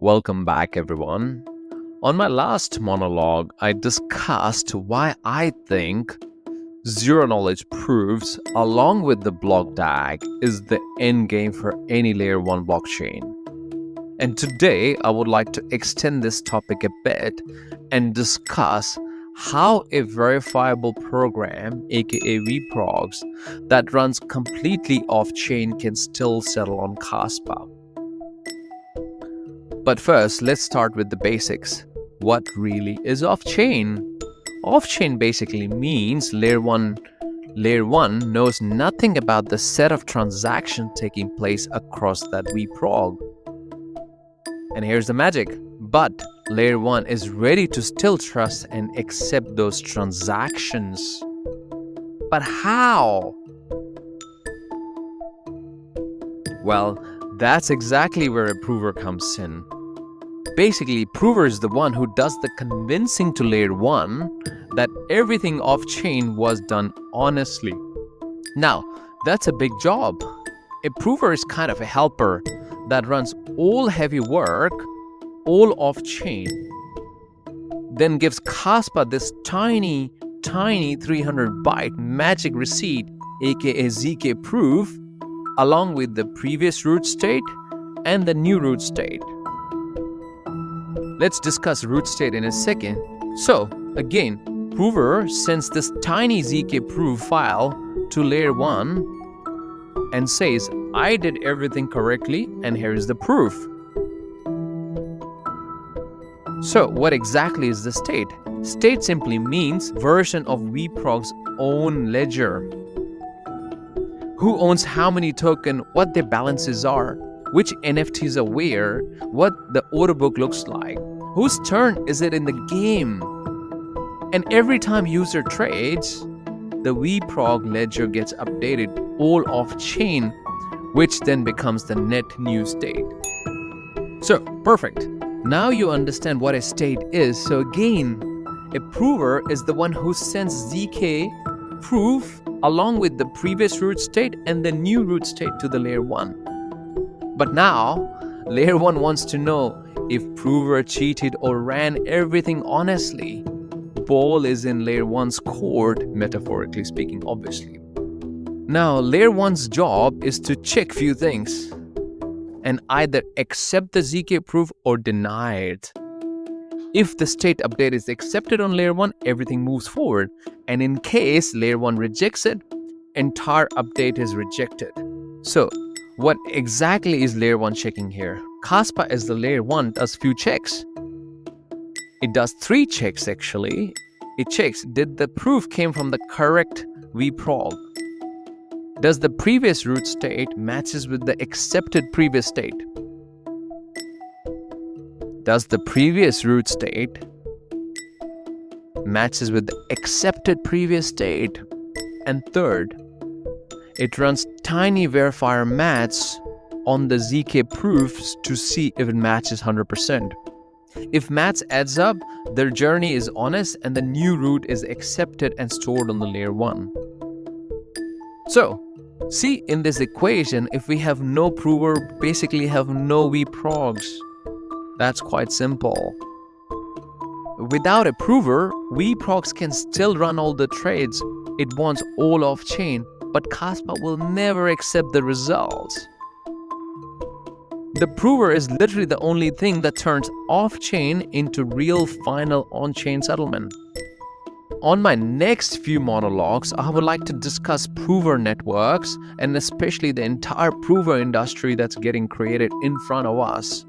Welcome back, everyone. On my last monologue, I discussed why I think zero knowledge proofs, along with the BlockDAG, is the endgame for any layer 1 blockchain. And today, I would like to extend this topic a bit and discuss how a verifiable program, aka vProgs, that runs completely off-chain can still settle on Kaspa. But first, let's start with the basics. What really is off-chain? Off-chain basically means layer 1 knows nothing about the set of transactions taking place across that vProg. And here's the magic. But layer 1 is ready to still trust and accept those transactions. But how? Well, that's exactly where a prover comes in. Basically, prover is the one who does the convincing to layer 1 that everything off-chain was done honestly. Now, that's a big job. A prover is kind of a helper that runs all heavy work, all off-chain, then gives Kaspa this tiny 300-byte magic receipt, aka ZK proof, along with the previous root state and the new root state. Let's discuss root state in a second. So, again, prover sends this tiny ZK proof file to layer 1 and says, I did everything correctly and here is the proof. So, what exactly is the state? State simply means version of vProg's own ledger. Who owns how many tokens, what their balances are, which NFTs are where, what the order book looks like, whose turn is it in the game. And every time user trades, the vProg ledger gets updated all off-chain, which then becomes the net new state. So, perfect. Now you understand what a state is. So again, a prover is the one who sends ZK proof along with the previous root state and the new root state to the layer 1. But now, layer 1 wants to know if prover cheated or ran everything honestly. Ball is in layer 1's court, metaphorically speaking, obviously. Now, layer 1's job is to check few things and either accept the ZK proof or deny it. If the state update is accepted on layer 1, everything moves forward. And in case layer 1 rejects it, entire update is rejected. So, what exactly is layer 1 checking here? Kaspa as the layer 1 does few checks. It does 3 checks actually. It checks, did the proof came from the correct vProg? Does the previous root state matches with the accepted previous state? Does the previous root state matches with the accepted previous state? And third, it runs tiny verifier maths on the ZK proofs to see if it matches 100%. If maths adds up, their journey is honest and the new root is accepted and stored on the layer 1. So, see in this equation, if we have no prover, basically have no vProgs. That's quite simple. Without a prover, vProgs can still run all the trades it wants all off-chain, but Kaspa will never accept the results. The prover is literally the only thing that turns off-chain into real final on-chain settlement. On my next few monologues, I would like to discuss prover networks and especially the entire prover industry that's getting created in front of us.